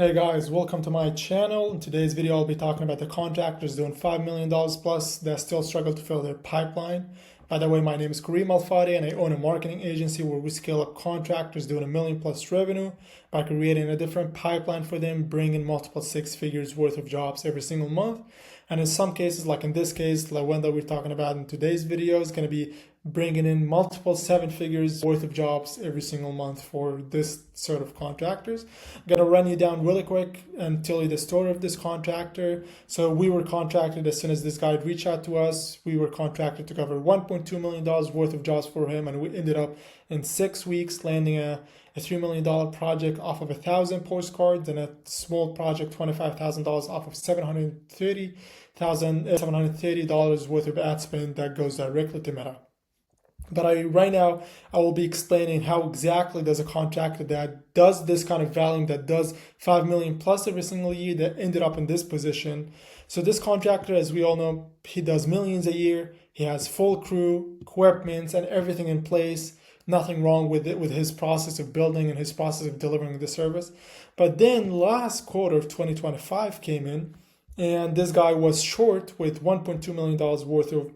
Hey guys, welcome to my channel. In today's video, I'll be talking about the contractors doing $5 million plus that still struggle to fill their pipeline. By the way, my name is Kareem Al-Fadi and I own a marketing agency where we scale up contractors doing $1 million plus revenue by creating a different pipeline for them, bringing multiple six figures worth of jobs every single month. And in some cases, like in this case, the one that we're talking about in today's video is going to be bringing in multiple seven figures worth of jobs every single month for this sort of contractors. I'm going to run you down really quick and tell you the story of this contractor. So we were contracted as soon as this guy reached out to us. We were contracted to cover $1.2 million worth of jobs for him, and we ended up in 6 weeks landing a $3 million project off of 1,000 postcards and a small project, $25,000 off of $730 worth of ad spend that goes directly to Meta. But right now, I will be explaining how exactly does a contractor that does this kind of volume, that does 5 million plus every single year, that ended up in this position. So this contractor, as we all know, he does millions a year. He has full crew, equipment, and everything in place. Nothing wrong with it, with his process of building and his process of delivering the service. But then last quarter of 2025 came in, and this guy was short with $1.2 million worth of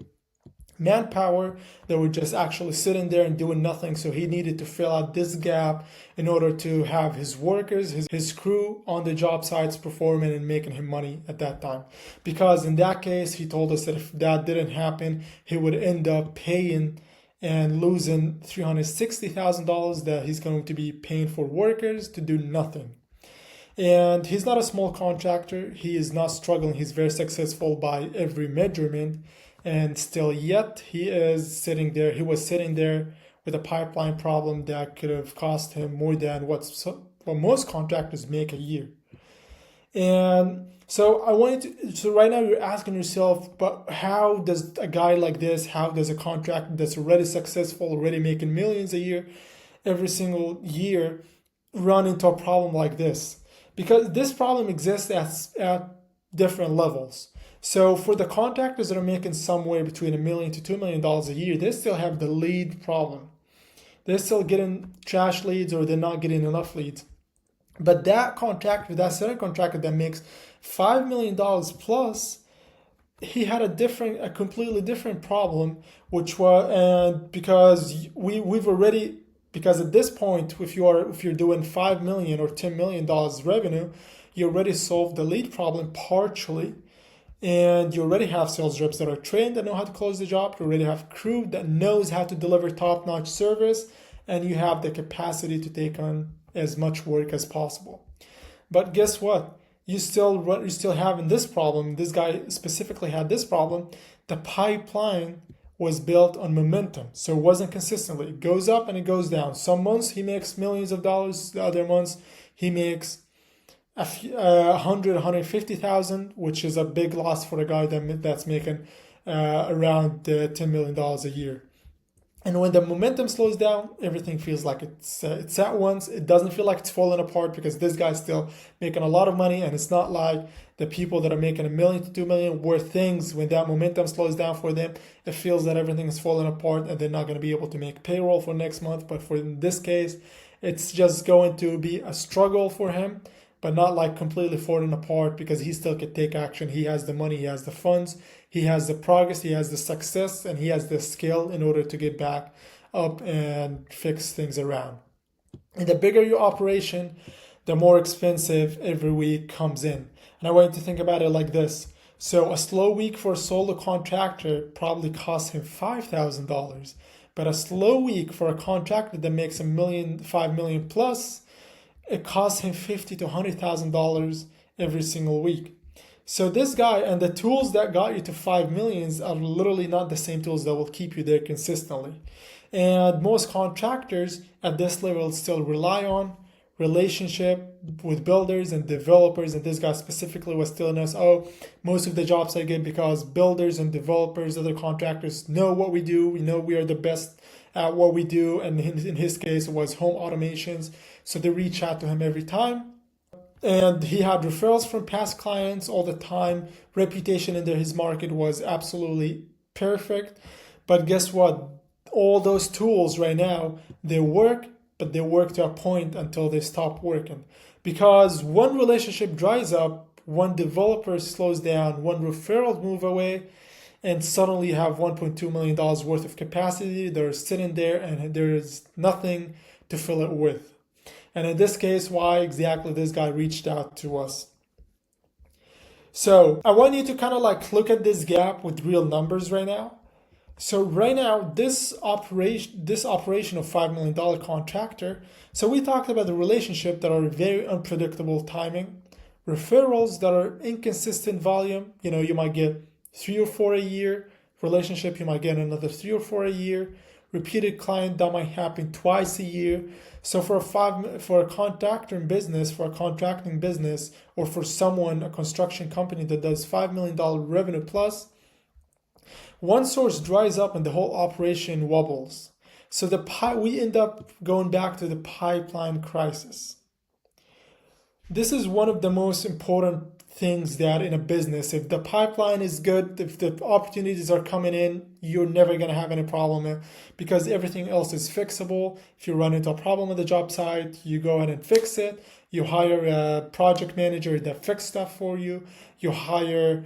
manpower that were just actually sitting there and doing nothing. So he needed to fill out this gap in order to have his workers, his crew on the job sites performing and making him money at that time. Because in that case, he told us that if that didn't happen, he would end up paying and losing $360,000 that he's going to be paying for workers to do nothing. And he's not a small contractor. He is not struggling. He's very successful by every measurement. And still yet he was sitting there with a pipeline problem that could have cost him more than what most contractors make a year. And so right now you're asking yourself, but how does a guy like this, how does a contractor that's already successful, already making millions a year, every single year, run into a problem like this? Because this problem exists at different levels. So for the contractors that are making somewhere between $1 million to $2 million a year, they still have the lead problem. They're still getting trash leads, or they're not getting enough leads. But that contractor, that certain contractor that makes $5 million plus, he had a completely different problem, which was because because at this point, if you're doing $5 million or $10 million revenue, you already solved the lead problem partially. And you already have sales reps that are trained, that know how to close the job. You already have crew that knows how to deliver top-notch service, and you have the capacity to take on as much work as possible. But guess what? You still having this problem. This guy specifically had this problem. The pipeline was built on momentum, so it wasn't consistently. It goes up and it goes down. Some months he makes millions of dollars. The other months he makes 150,000, which is a big loss for a guy that's making around $10 million a year. And when the momentum slows down, everything feels like it's at once. It doesn't feel like it's falling apart because this guy's still making a lot of money, and it's not like the people that are making $1 million to $2 million, where things, when that momentum slows down for them, it feels that everything is falling apart and they're not going to be able to make payroll for next month. But for in this case, it's just going to be a struggle for him, but not like completely falling apart, because he still can take action. He has the money, he has the funds, he has the progress, he has the success, and he has the skill in order to get back up and fix things around. And the bigger your operation, the more expensive every week comes in. And I want you to think about it like this. So a slow week for a solo contractor probably costs him $5,000, but a slow week for a contractor that makes $5 million plus, it costs him $50,000 to $100,000 every single week. So this guy, and the tools that got you to 5 millions are literally not the same tools that will keep you there consistently. And most contractors at this level still rely on relationship with builders and developers. And this guy specifically was telling us, most of the jobs I get because builders and developers, other contractors know what we do. We know we are the best at what we do. And in his case, it was home automations. So they reach out to him every time. And he had referrals from past clients all the time. Reputation in his market was absolutely perfect. But guess what? All those tools right now, they work, but they work to a point until they stop working. Because one relationship dries up, one developer slows down, one referral move away, and suddenly you have $1.2 million worth of capacity that are sitting there and there is nothing to fill it with. And in this case, why exactly this guy reached out to us. So I want you to kind of like look at this gap with real numbers right now. So right now, this operation of $5 million contractor. So we talked about the relationship that are very unpredictable timing, referrals that are inconsistent volume. You might get 3 or 4 a year. Relationship, you might get another 3 or 4 a year. Repeated client, that might happen twice a year. So for a contracting business, or for someone, a construction company that does $5 million revenue plus, one source dries up and the whole operation wobbles. So we end up going back to the pipeline crisis. This is one of the most important things that in a business, if the pipeline is good, if the opportunities are coming in, you're never going to have any problem because everything else is fixable. If you run into a problem at the job site, you go ahead and fix it. You hire a project manager that fixes stuff for you. You hire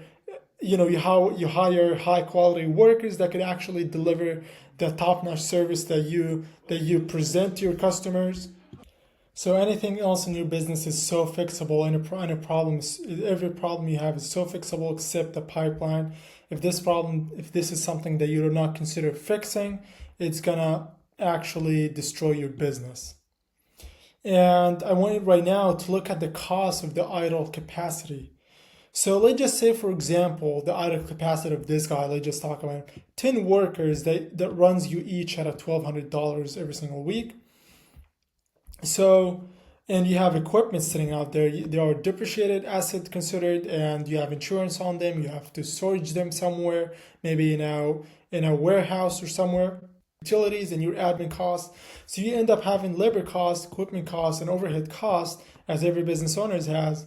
high quality workers that could actually deliver the top-notch service that you present to your customers. So anything else in your business is so fixable, and every problem you have is so fixable except the pipeline. If this is something that you do not consider fixing, it's gonna actually destroy your business. And I want you right now to look at the cost of the idle capacity. So let's just say, for example, the idle capacity of this guy, let's just talk about 10 workers that runs you each at $1,200 every single week. So, and you have equipment sitting out there. They are depreciated asset considered, and you have insurance on them. You have to storage them somewhere, maybe in a warehouse or somewhere. Utilities and your admin costs. So you end up having labor costs, equipment costs, and overhead costs, as every business owner has.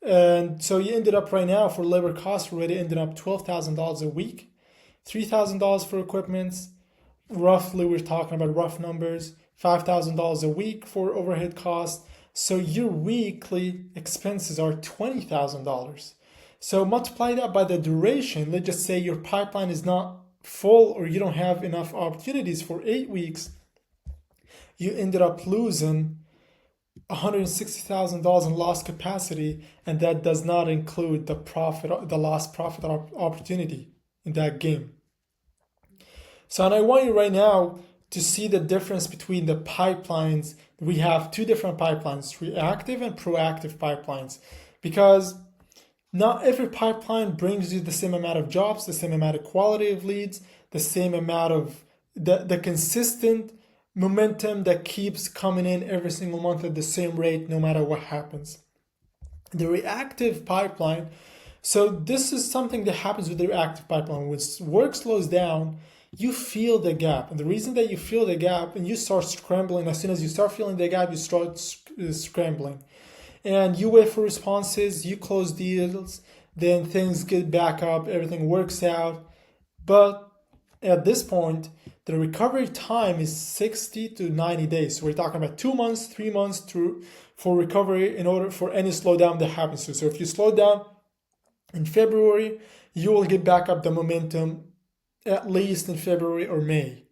And so you ended up right now for labor costs already ended up $12,000 a week, $3,000 for equipment. Roughly, we're talking about rough numbers, $5,000 a week for overhead costs. So your weekly expenses are $20,000. So multiply that by the duration. Let's just say your pipeline is not full or you don't have enough opportunities for 8 weeks. You ended up losing $160,000 in lost capacity, and that does not include the lost profit opportunity in that game. So, and I want you right now to see the difference between the pipelines. We have two different pipelines, reactive and proactive pipelines, because not every pipeline brings you the same amount of jobs, the same amount of quality of leads, the same amount of the consistent momentum that keeps coming in every single month at the same rate, no matter what happens. The reactive pipeline, so this is something that happens with the reactive pipeline. When work slows down, you feel the gap. And the reason that you feel the gap and you start scrambling, as soon as you start feeling the gap, you start scrambling. And you wait for responses, you close deals, then things get back up, everything works out. But at this point, the recovery time is 60 to 90 days. So we're talking about 2 months, 3 months for recovery in order for any slowdown that happens. So if you slow down in February, you will get back up the momentum at least in February or May.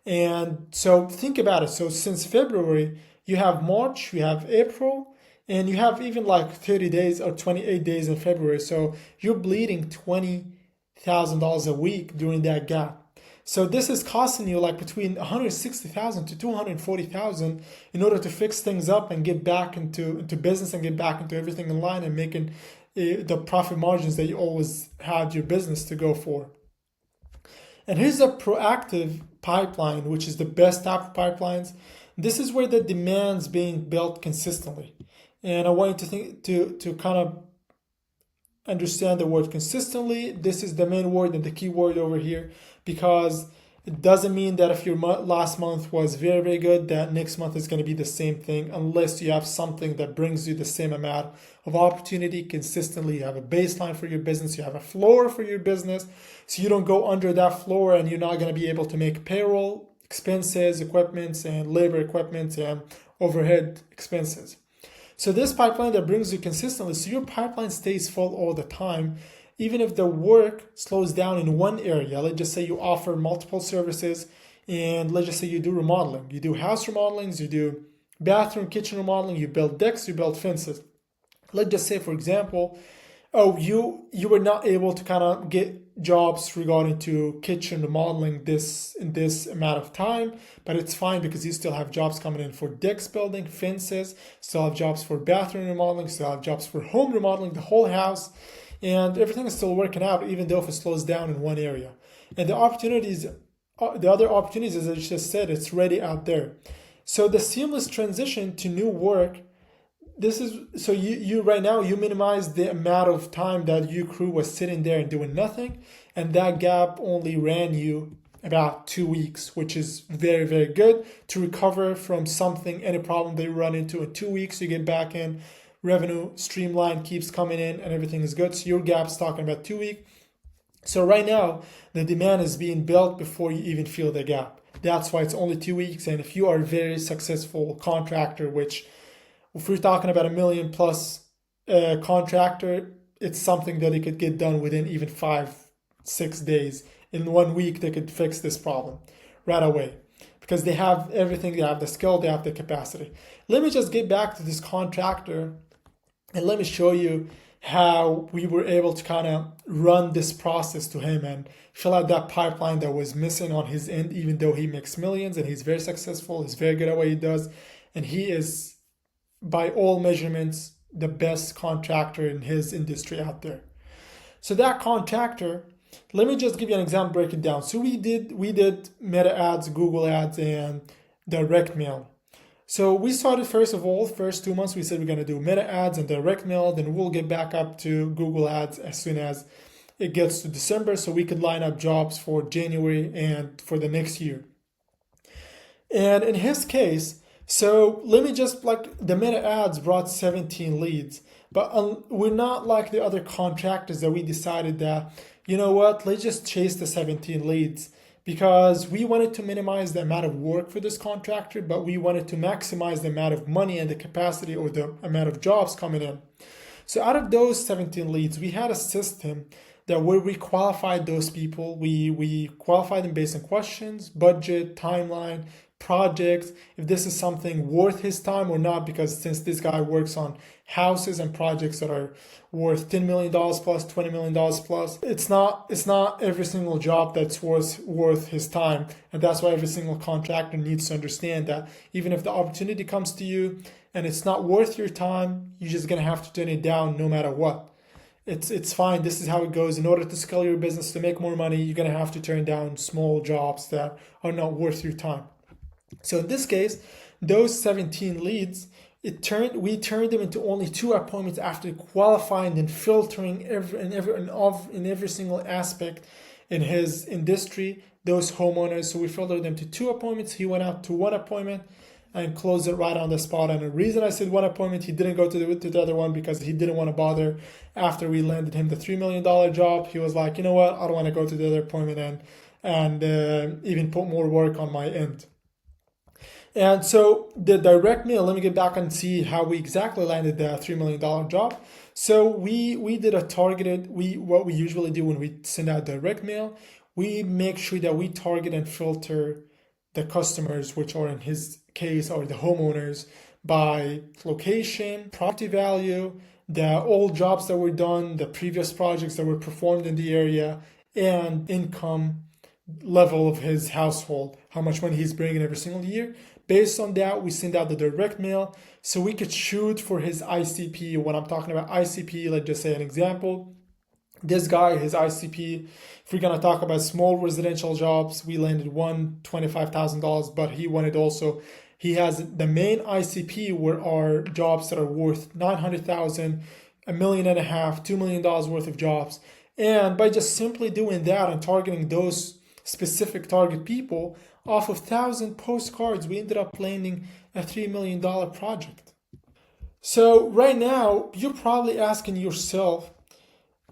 And so think about it. So since February, you have March, you have April, and you have even like 30 days or 28 days in February. So you're bleeding $20,000 a week during that gap. So this is costing you like between $160,000 to $240,000 in order to fix things up and get back into business and get back into everything in line and making the profit margins that you always had your business to go for. And here's a proactive pipeline, which is the best type of pipelines. This is where the demand's being built consistently. And I want you to kind of understand the word consistently. This is the main word and the key word over here, because it doesn't mean that if your last month was very, very good, that next month is going to be the same thing, unless you have something that brings you the same amount of opportunity consistently. You have a baseline for your business, you have a floor for your business, so you don't go under that floor and you're not going to be able to make payroll expenses, equipments, and labor equipment, and overhead expenses. So this pipeline that brings you consistently, so your pipeline stays full all the time, even if the work slows down in one area. Let's just say you offer multiple services, and let's just say you do remodeling. You do house remodelings, you do bathroom, kitchen remodeling, you build decks, you build fences. Let's just say, for example, you were not able to kind of get jobs regarding to kitchen remodeling in this amount of time, but it's fine because you still have jobs coming in for decks building, fences, still have jobs for bathroom remodeling, still have jobs for home remodeling, the whole house, and everything is still working out even though if it slows down in one area. And the other opportunities, as I just said, it's ready out there. So the seamless transition to new work, this is so you right now you minimize the amount of time that your crew was sitting there and doing nothing, and that gap only ran you about 2 weeks, which is very, very good to recover from something, any problem they run into. In 2 weeks you get back in, revenue streamline keeps coming in, and everything is good. So your gap's talking about 2 weeks. So right now the demand is being built before you even feel the gap. That's why it's only 2 weeks. And if you are a very successful contractor, which if we're talking about $1 million plus contractor, it's something that it could get done within even 5-6 days. In 1 week, they could fix this problem right away because they have everything. They have the skill, they have the capacity. Let me just get back to this contractor and let me show you how we were able to kind of run this process to him and fill out that pipeline that was missing on his end, even though he makes millions and he's very successful. He's very good at what he does. And he is, by all measurements, the best contractor in his industry out there. So that contractor, let me just give you an example, break it down. So we did Meta ads, Google ads, and direct mail. So we started first 2 months, we said we're going to do Meta ads and direct mail. Then we'll get back up to Google ads as soon as it gets to December so we could line up jobs for January and for the next year. And in his case, so let me just, like, the Meta ads brought 17 leads, but we're not like the other contractors that we decided that, you know what, let's just chase the 17 leads because we wanted to minimize the amount of work for this contractor, but we wanted to maximize the amount of money and the capacity or the amount of jobs coming in. So out of those 17 leads, we had a system that where we qualified those people, we qualified them based on questions, budget, timeline, projects, if this is something worth his time or not, because since this guy works on houses and projects that are worth $10 million plus, $20 million plus, it's not every single job that's worth his time. And that's why every single contractor needs to understand that even if the opportunity comes to you and it's not worth your time, you're just gonna have to turn it down no matter what. It's fine. This is how it goes. In order to scale your business, to make more money, you're gonna have to turn down small jobs that are not worth your time. So in this case, those 17 leads, we turned them into only 2 appointments after qualifying and filtering in every single aspect in his industry, those homeowners. So we filtered them to 2 appointments. He went out to 1 appointment and closed it right on the spot. And the reason I said 1 appointment, he didn't go to the other one because he didn't want to bother. After we landed him the $3 million job, he was like, you know what, I don't want to go to the other appointment and even put more work on my end. And so the direct mail, let me get back and see how we exactly landed the $3 million job. So we did a targeted, what we usually do when we send out direct mail, we make sure that we target and filter the customers, which are in his case are the homeowners, by location, property value, the old jobs that were done, the previous projects that were performed in the area, and income level of his household, how much money he's bringing every single year. Based on that, we send out the direct mail so we could shoot for his ICP. When I'm talking about ICP, let's just say an example. This guy, his ICP, if we're going to talk about small residential jobs, we landed one $25,000, but he has the main ICP where are jobs that are worth $900,000, $1.5 million, $2 million worth of jobs. And by just simply doing that and targeting those specific target people, off of 1,000 postcards, we ended up landing a $3 million project. So right now, you're probably asking yourself,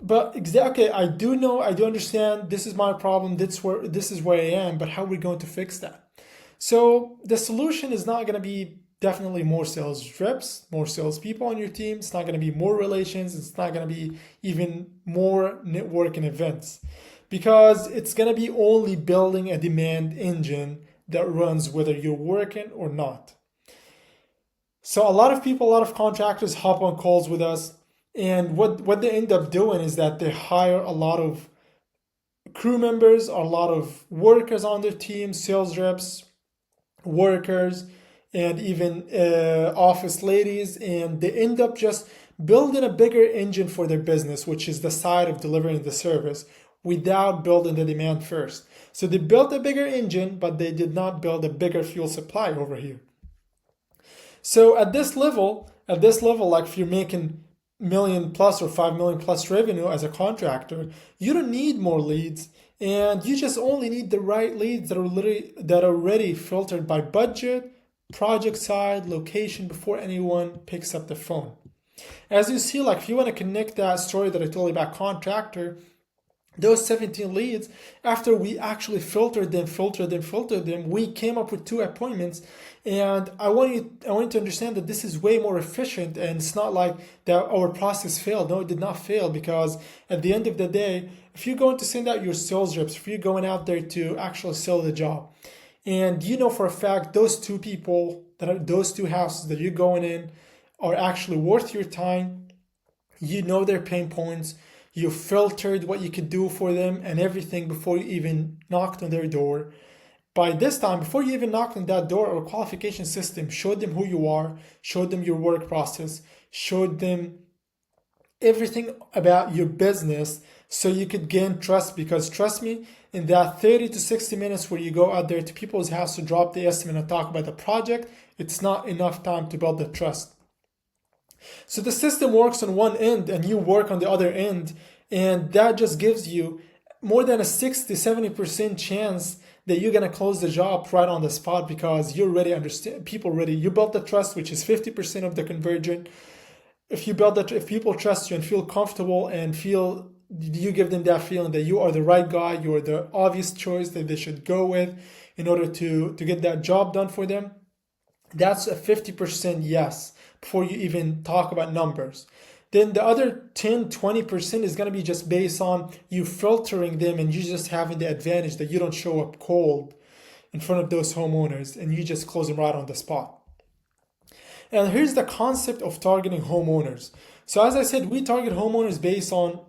but okay, I do understand this is my problem, this is where I am, but how are we going to fix that? So the solution is not going to be definitely more sales reps, more salespeople on your team. It's not going to be more relations. It's not going to be even more networking events, because it's going to be only building a demand engine that runs whether you're working or not. So a lot of people, a lot of contractors hop on calls with us, and what they end up doing is that they hire a lot of crew members, a lot of workers on their team, sales reps, workers, and even office ladies, and they end up just building a bigger engine for their business, which is the side of delivering the service, without building the demand first. So they built a bigger engine, but they did not build a bigger fuel supply over here. So at this level, like if you're making million plus or 5 million plus revenue as a contractor, you don't need more leads, and you just only need the right leads that are already filtered by budget, project side, location before anyone picks up the phone. As you see, like if you want to connect that story that I told you about Contractor, those 17 leads, after we actually filtered them, we came up with 2 appointments. And I want you to understand that this is way more efficient, and it's not like that our process failed. No, it did not fail, because at the end of the day, if you're going to send out your sales reps, if you're going out there to actually sell the job, and you know for a fact those 2 people, those 2 houses that you're going in are actually worth your time, you know their pain points, you filtered what you could do for them and everything before you even knocked on their door. By this time, before you even knocked on that door, our qualification system showed them who you are, showed them your work process, showed them everything about your business, so you could gain trust. Because trust me, in that 30 to 60 minutes where you go out there to people's house to drop the estimate and talk about the project, it's not enough time to build the trust. So the system works on one end and you work on the other end, and that just gives you more than a 60-70% chance that you're going to close the job right on the spot, because you already understand people already. You built the trust, which is 50% of the conversion. If people trust you and feel comfortable and feel you give them that feeling that you are the right guy, you are the obvious choice that they should go with in order to get that job done for them, that's a 50% yes before you even talk about numbers. Then the other 10-20% is going to be just based on you filtering them, and you just having the advantage that you don't show up cold in front of those homeowners and you just close them right on the spot. And here's the concept of targeting homeowners. So as I said, we target homeowners based on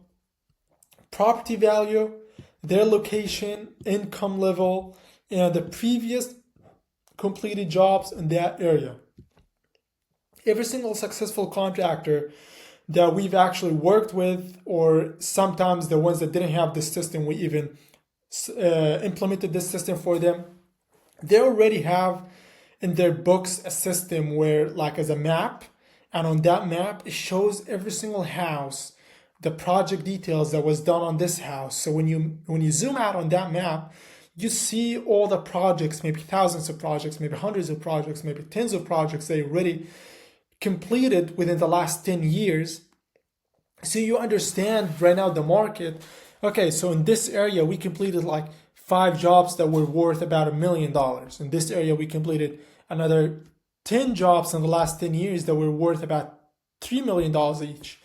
property value, their location, income level, and the previous completed jobs in that area. Every single successful contractor that we've actually worked with, or sometimes the ones that didn't have this system, we even implemented this system for them, they already have in their books a system where, like as a map, and on that map it shows every single house, the project details that was done on this house. So when you zoom out on that map, you see all the projects, maybe thousands of projects, maybe hundreds of projects, maybe tens of projects they already completed within the last 10 years. So you understand right now the market. Okay, so in this area we completed like 5 jobs that were worth about $1 million. In this area we completed another 10 jobs in the last 10 years that were worth about $3 million each.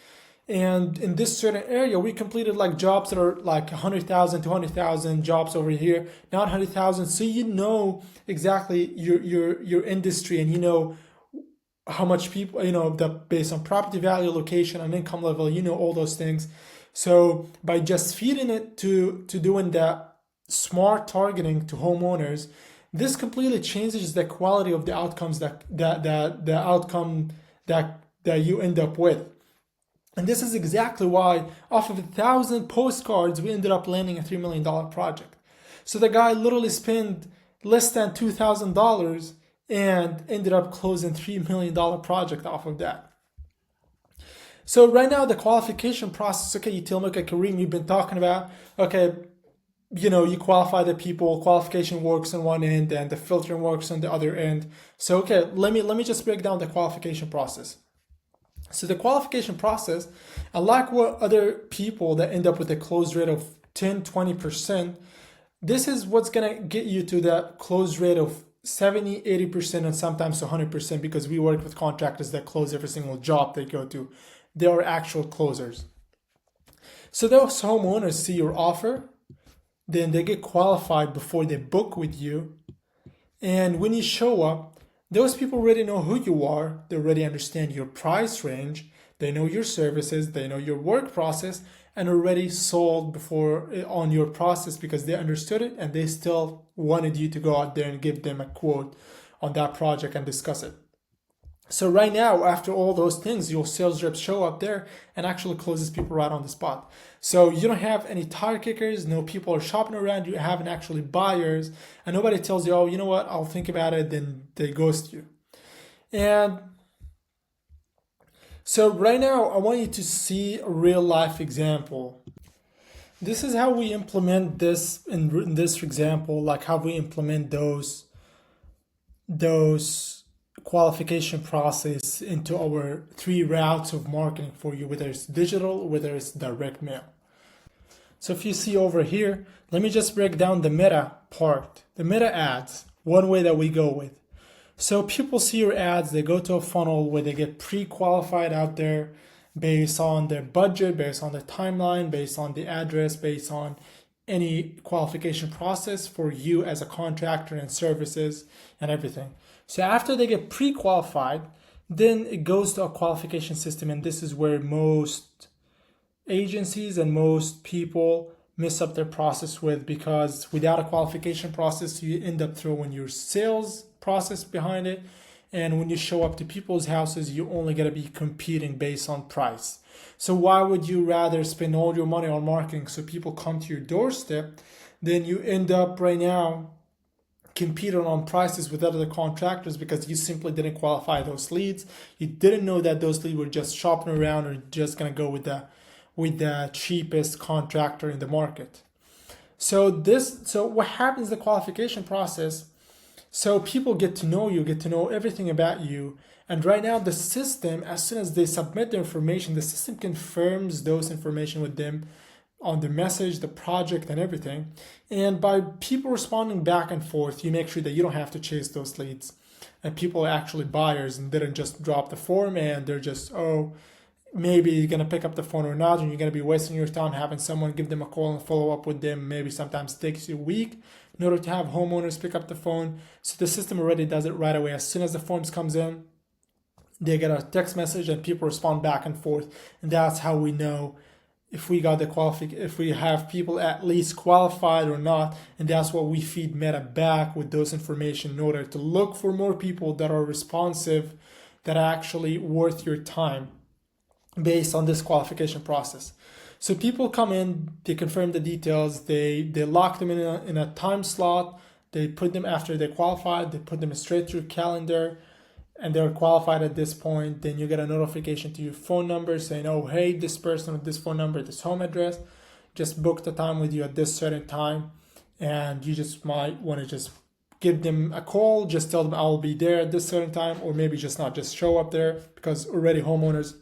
And in this certain area we completed like jobs that are like 100,000, 200,000 jobs over here, not 100,000. So you know exactly your industry, and you know how much people, based on property value, location, and income level, all those things. So by just feeding it to doing that smart targeting to homeowners, this completely changes the quality of the outcomes that you end up with. And this is exactly why off of 1,000 postcards, we ended up landing a $3 million project. So the guy literally spent less than $2,000 and ended up closing $3 million project off of that. So right now the qualification process, okay, you tell me, okay, Kareem, you've been talking about, okay, you qualify the people, qualification works on one end and the filtering works on the other end. So okay, let me just break down the qualification process. So the qualification process, unlike what other people that end up with a close rate of 10-20%, this is what's gonna get you to that close rate of 70, 80%, and sometimes 100% because we work with contractors that close every single job they go to. They are actual closers. So those homeowners see your offer, then they get qualified before they book with you. And when you show up, those people already know who you are. They already understand your price range. They know your services. They know your work process and already sold before on your process because they understood it and they still wanted you to go out there and give them a quote on that project and discuss it. So right now, after all those things, your sales reps show up there and actually closes people right on the spot. So you don't have any tire kickers, no people are shopping around, you haven't actually buyers, and nobody tells you, oh, you know what, I'll think about it, then they ghost you. And so right now, I want you to see a real life example. This is how we implement this in this example, like how we implement those qualification process into our 3 routes of marketing for you, whether it's digital, whether it's direct mail. So if you see over here, let me just break down the meta part. The meta ads, one way that we go with. So people see your ads, they go to a funnel where they get pre-qualified out there based on their budget, based on the timeline, based on the address, based on any qualification process for you as a contractor and services and everything. So after they get pre-qualified, then it goes to a qualification system, and this is where most agencies and most people mess up their process with, because without a qualification process, you end up throwing your sales process behind it, and when you show up to people's houses, you're only going to be competing based on price. So why would you rather spend all your money on marketing so people come to your doorstep, then you end up right now competing on prices with other contractors because you simply didn't qualify those leads. You didn't know that those leads were just shopping around or just going to go with the cheapest contractor in the market. So what happens in the qualification process? So people get to know you, get to know everything about you. And right now the system, as soon as they submit their information, the system confirms those information with them on the message, the project, and everything. And by people responding back and forth, you make sure that you don't have to chase those leads. And people are actually buyers and didn't just drop the form and they're just, oh, maybe you're going to pick up the phone or not, and you're going to be wasting your time having someone give them a call and follow up with them. Maybe sometimes it takes you a week in order to have homeowners pick up the phone. So the system already does it right away. As soon as the forms comes in, they get a text message and people respond back and forth. And that's how we know if we got if we have people at least qualified or not. And that's what we feed Meta back with those information in order to look for more people that are responsive, that are actually worth your time based on this qualification process. So people come in, they confirm the details, they lock them in a time slot, they put them after they're qualified, they put them straight through calendar, and they're qualified at this point. Then you get a notification to your phone number saying, oh, hey, this person with this phone number, this home address, just booked a time with you at this certain time. And you just might want to just give them a call, just tell them I'll be there at this certain time, or maybe just not, just show up there, because already homeowners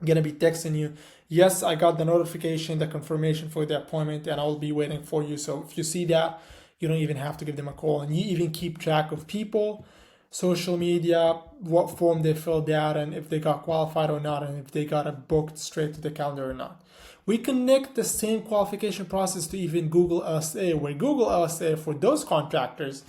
going to be texting you, yes, I got the notification, the confirmation for the appointment, and I'll be waiting for you. So if you see that, you don't even have to give them a call. And you even keep track of people, social media, what form they filled out, and if they got qualified or not, and if they got it booked straight to the calendar or not. We connect the same qualification process to even Google LSA, where Google LSA, for those contractors,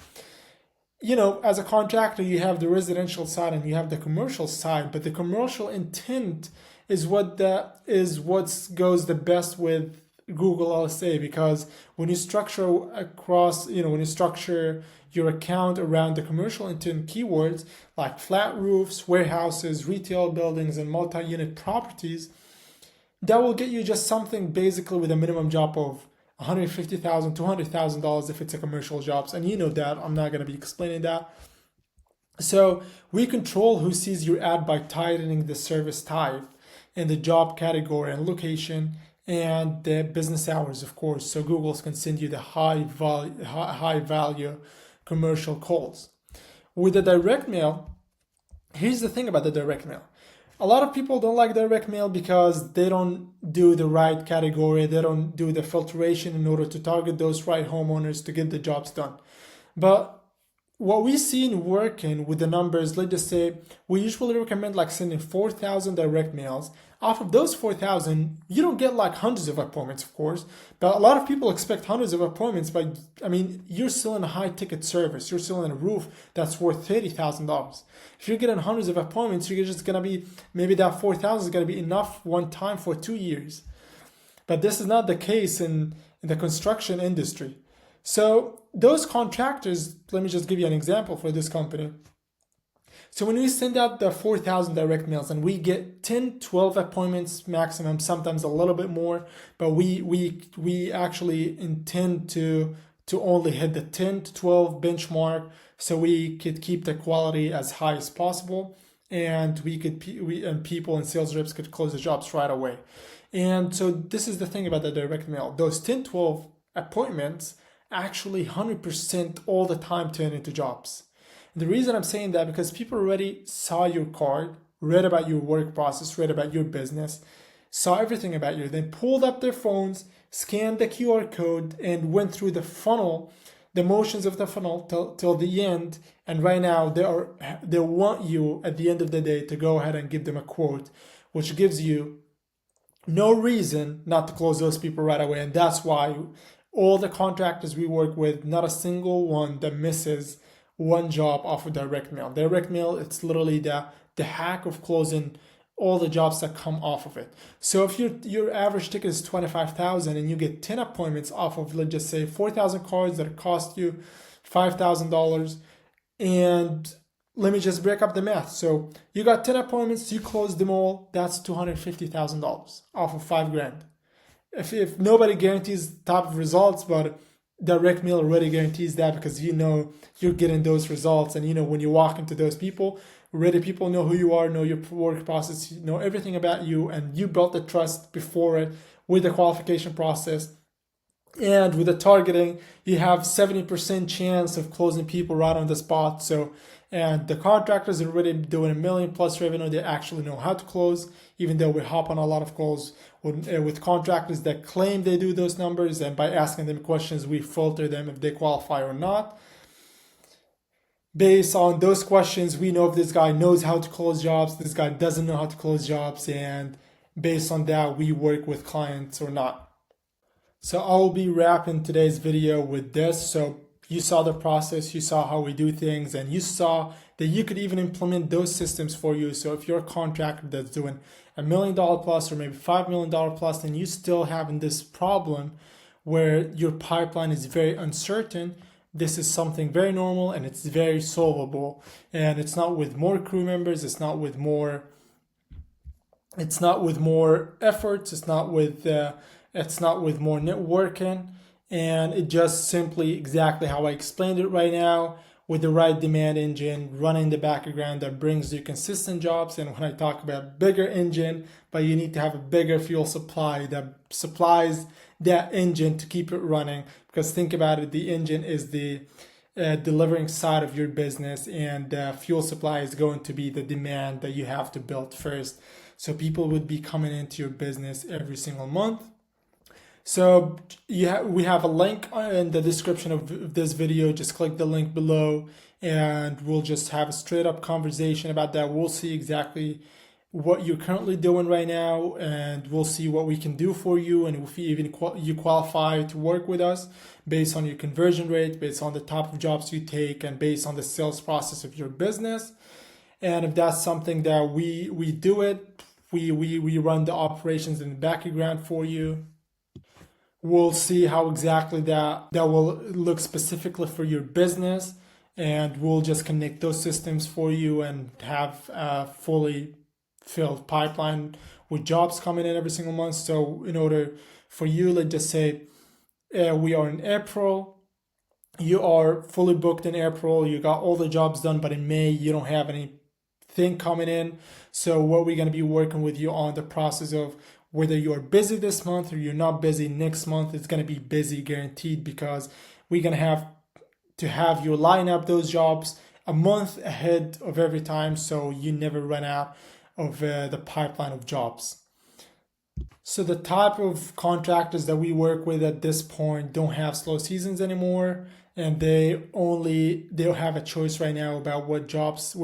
you know, as a contractor, you have the residential side and you have the commercial side, but the commercial intent is what goes the best with Google LSA, because when you structure when you structure your account around the commercial intent keywords like flat roofs, warehouses, retail buildings, and multi-unit properties, that will get you just something basically with a minimum job of $150,000, $200,000 if it's a commercial jobs. And you know that, I'm not going to be explaining that. So we control who sees your ad by tightening the service type and the job category and location and the business hours, of course. So Google can send you the high value commercial calls. With the direct mail, here's the thing about the direct mail. A lot of people don't like direct mail because they don't do the right category. They don't do the filtration in order to target those right homeowners to get the jobs done. But what we see in working with the numbers, let's just say we usually recommend like sending 4,000 direct mails. Off of those 4,000, you don't get like hundreds of appointments, of course, but a lot of people expect hundreds of appointments. But I mean, you're selling a high ticket service, you're selling a roof that's worth $30,000. If you're getting hundreds of appointments, you're just gonna be, maybe that 4,000 is gonna be enough one time for 2 years. But this is not the case in the construction industry. So those contractors, let me just give you an example for this company. So when we send out the 4,000 direct mails and we get 10, 12 appointments maximum, sometimes a little bit more, but we actually intend to only hit the 10 to 12 benchmark so we could keep the quality as high as possible, and people and sales reps could close the jobs right away. And so this is the thing about the direct mail. Those 10, 12 appointments actually 100% all the time turn into jobs. The reason I'm saying that because people already saw your card, read about your work process, read about your business, saw everything about you, then pulled up their phones, scanned the QR code, and went through the funnel, the motions of the funnel till the end. And right now they want you at the end of the day to go ahead and give them a quote, which gives you no reason not to close those people right away. And that's why all the contractors we work with, not a single one that misses one job off of direct mail. Direct mail, it's literally the hack of closing all the jobs that come off of it. So if your average ticket is 25,000 and you get 10 appointments off of, let's just say 4,000 cards that cost you $5,000, and let me just break up the math. So you got 10 appointments, you closed them all, that's $250,000 off of $5,000. If nobody guarantees type of results, but direct mail already guarantees that, because you know you're getting those results, and you know when you walk into those people, already people know who you are, know your work process, know everything about you, and you built the trust before it with the qualification process. And with the targeting, you have 70% chance of closing people right on the spot. So, and the contractors are already doing $1 million plus revenue. They actually know how to close, even though we hop on a lot of calls with contractors that claim they do those numbers. And by asking them questions, we filter them if they qualify or not. Based on those questions, we know if this guy knows how to close jobs, this guy doesn't know how to close jobs. And based on that, we work with clients or not. So I'll be wrapping today's video with this. So you saw the process, you saw how we do things, and you saw that you could even implement those systems for you. So if you're a contractor that's doing $1 million plus or maybe $5 million plus, and you still having this problem where your pipeline is very uncertain, this is something very normal and it's very solvable. And it's not with more crew members, it's not with more efforts, it's not with more networking, and it just simply exactly how I explained it right now, with the right demand engine running the background that brings you consistent jobs. And when I talk about bigger engine, but you need to have a bigger fuel supply that supplies that engine to keep it running. Because think about it, the engine is the delivering side of your business, and fuel supply is going to be the demand that you have to build first. So people would be coming into your business every single month. So we have a link in the description of this video. Just click the link below and we'll just have a straight up conversation about that. We'll see exactly what you're currently doing right now, and we'll see what we can do for you, and if you even you qualify to work with us based on your conversion rate, based on the type of jobs you take, and based on the sales process of your business. And if that's something that we do it, we run the operations in the background for you. We'll see how exactly that will look specifically for your business, and we'll just connect those systems for you and have a fully filled pipeline with jobs coming in every single month. So in order for you, let's just say we are in April, you are fully booked in April, you got all the jobs done, but in May you don't have anything coming in. So what we're going to be working with you on the process of whether you're busy this month or you're not busy next month, it's going to be busy guaranteed, because we're going to have you line up those jobs a month ahead of every time, so you never run out of the pipeline of jobs. So the type of contractors that we work with at this point don't have slow seasons anymore. and they'll have a choice right now about which jobs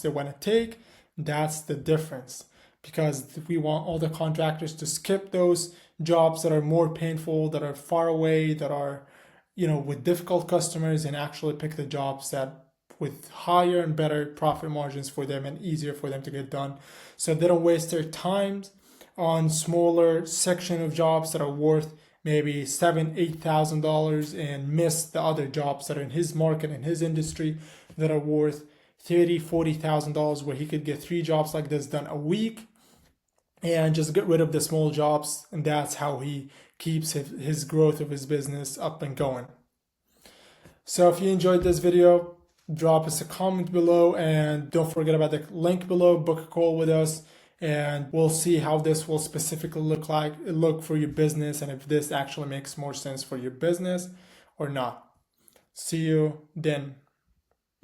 they want to take. That's the difference, because we want all the contractors to skip those jobs that are more painful, that are far away, that are, with difficult customers, and actually pick the jobs that with higher and better profit margins for them and easier for them to get done, so they don't waste their time on smaller section of jobs that are worth maybe $7,000-8,000 and miss the other jobs that are in his market, in his industry, that are worth $30,000-40,000, where he could get 3 jobs like this done a week and just get rid of the small jobs. And that's how he keeps his growth of his business up and going. So if you enjoyed this video, drop us a comment below, and don't forget about the link below. Book a call with us, and we'll see how this will specifically look for your business, and if this actually makes more sense for your business or not. See you then.